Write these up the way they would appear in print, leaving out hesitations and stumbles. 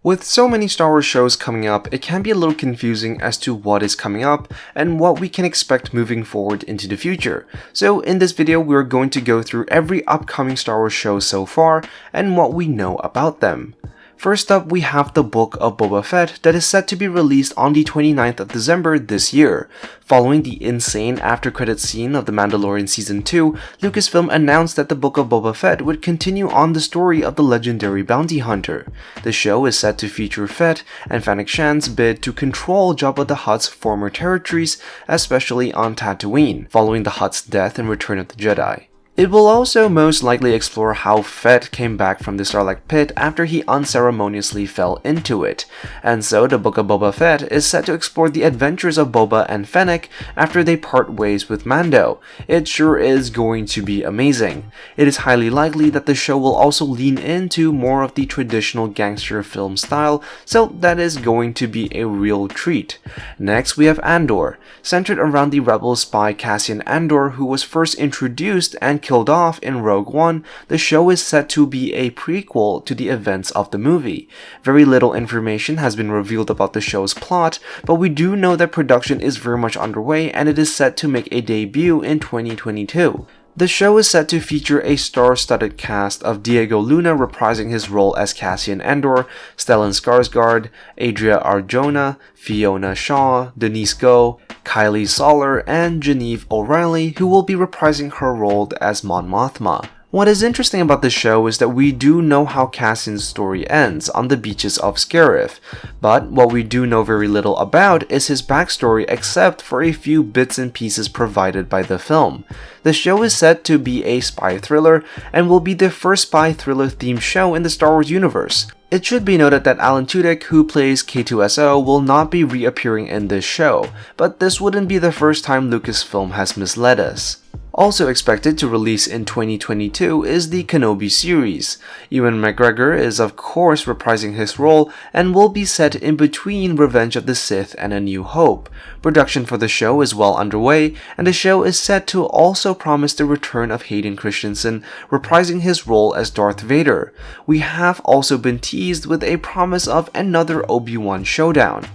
With so many Star Wars shows coming up, it can be a little confusing as to what is coming up and what we can expect moving forward into the future. So in this video, we're going to go through every upcoming Star Wars show so far and what we know about them. First up, we have the Book of Boba Fett that is set to be released on the 29th of December this year. Following the insane after-credits scene of The Mandalorian Season 2, Lucasfilm announced that the Book of Boba Fett would continue on the story of the legendary bounty hunter. The show is set to feature Fett and Fennec's bid to control Jabba the Hutt's former territories, especially on Tatooine, following the Hutt's death and Return of the Jedi. It will also most likely explore how Fett came back from the Sarlacc pit after he unceremoniously fell into it, and so the Book of Boba Fett is set to explore the adventures of Boba and Fennec after they part ways with Mando. It sure is going to be amazing. It is highly likely that the show will also lean into more of the traditional gangster film style, so that is going to be a real treat. Next, we have Andor, centered around the rebel spy Cassian Andor, who was first introduced and killed off in Rogue One. The show is set to be a prequel to the events of the movie. Very little information has been revealed about the show's plot, but we do know that production is very much underway and it is set to make a debut in 2022. The show is set to feature a star-studded cast of Diego Luna reprising his role as Cassian Andor, Stellan Skarsgård, Adria Arjona, Fiona Shaw, Denise Goh, Kylie Soller, and Genevieve O'Reilly, who will be reprising her role as Mon Mothma. What is interesting about the show is that we do know how Cassian's story ends on the beaches of Scarif, but what we do know very little about is his backstory except for a few bits and pieces provided by the film. The show is set to be a spy thriller and will be the first spy thriller themed show in the Star Wars universe. It should be noted that Alan Tudyk, who plays K2SO, will not be reappearing in this show, but this wouldn't be the first time Lucasfilm has misled us. Also expected to release in 2022 is the Kenobi series. Ewan McGregor is of course reprising his role and will be set in between Revenge of the Sith and A New Hope. Production for the show is well underway, and the show is set to also promise the return of Hayden Christensen reprising his role as Darth Vader. We have also been teased with a promise of another Obi-Wan showdown.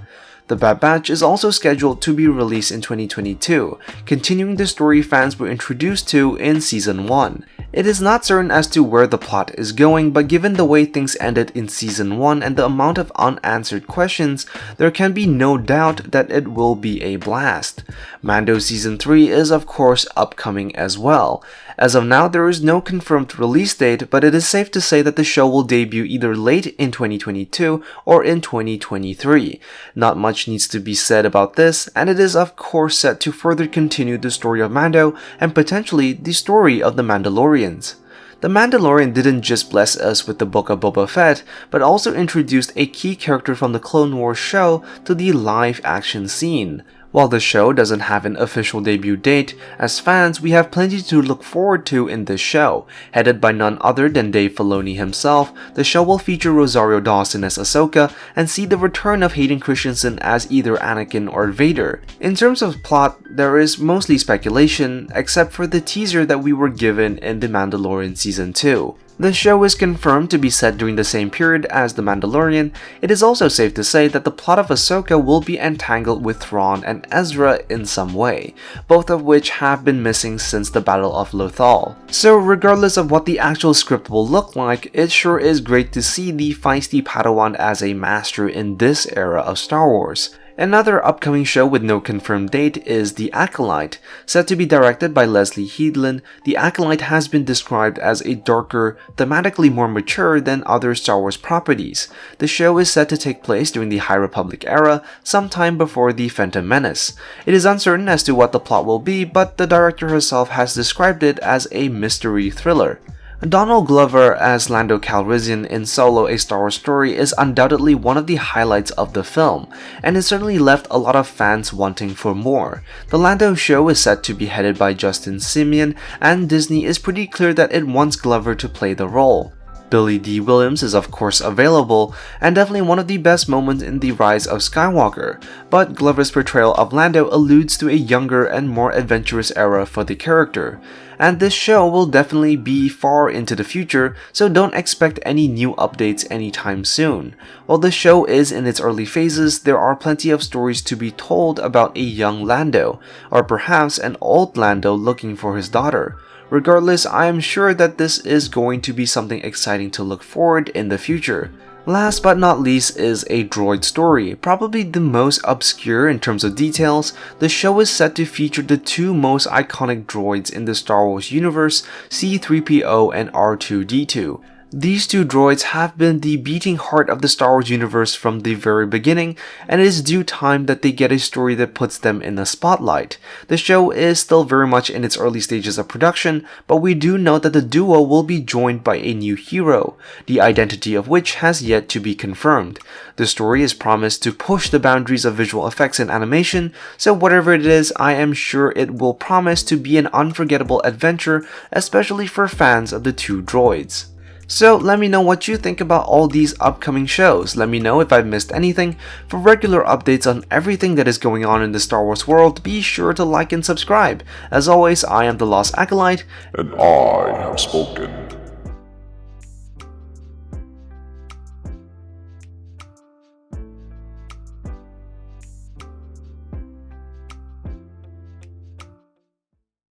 The Bad Batch is also scheduled to be released in 2022, continuing the story fans were introduced to in Season 1. It is not certain as to where the plot is going, but given the way things ended in Season 1 and the amount of unanswered questions, there can be no doubt that it will be a blast. Mando Season 3 is of course upcoming as well. As of now, there is no confirmed release date, but it is safe to say that the show will debut either late in 2022 or in 2023. Not much needs to be said about this, and it is of course set to further continue the story of Mando and potentially the story of the Mandalorians. The Mandalorian didn't just bless us with the Book of Boba Fett, but also introduced a key character from the Clone Wars show to the live action scene. While the show doesn't have an official debut date, as fans we have plenty to look forward to in this show. Headed by none other than Dave Filoni himself, the show will feature Rosario Dawson as Ahsoka and see the return of Hayden Christensen as either Anakin or Vader. In terms of plot, there is mostly speculation, except for the teaser that we were given in The Mandalorian Season 2. The show is confirmed to be set during the same period as The Mandalorian. It is also safe to say that the plot of Ahsoka will be entangled with Thrawn and Ezra in some way, both of which have been missing since the Battle of Lothal. So regardless of what the actual script will look like, it sure is great to see the feisty Padawan as a master in this era of Star Wars. Another upcoming show with no confirmed date is The Acolyte. Set to be directed by Leslie Headland, The Acolyte has been described as a darker, thematically more mature than other Star Wars properties. The show is set to take place during the High Republic era, sometime before The Phantom Menace. It is uncertain as to what the plot will be, but the director herself has described it as a mystery thriller. Donald Glover as Lando Calrissian in Solo: A Star Wars Story is undoubtedly one of the highlights of the film, and it certainly left a lot of fans wanting for more. The Lando show is set to be headed by Justin Simien, and Disney is pretty clear that it wants Glover to play the role. Billy D. Williams is of course available, and definitely one of the best moments in The Rise of Skywalker, but Glover's portrayal of Lando alludes to a younger and more adventurous era for the character. and this show will definitely be far into the future, so don't expect any new updates anytime soon. While the show is in its early phases, there are plenty of stories to be told about a young Lando, or perhaps an old Lando looking for his daughter. Regardless, I am sure that this is going to be something exciting to look forward in the future. Last but not least is a droid story. Probably the most obscure in terms of details, the show is set to feature the two most iconic droids in the Star Wars universe, C-3PO and R2-D2. These two droids have been the beating heart of the Star Wars universe from the very beginning, and it is due time that they get a story that puts them in the spotlight. The show is still very much in its early stages of production, but we do know that the duo will be joined by a new hero, the identity of which has yet to be confirmed. The story is promised to push the boundaries of visual effects and animation, so whatever it is, I am sure it will promise to be an unforgettable adventure, especially for fans of the two droids. So let me know what you think about all these upcoming shows. Let me know if I've missed anything. For regular updates on everything that is going on in the Star Wars world, be sure to like and subscribe. As always, I am the Lost Acolyte, and I have spoken.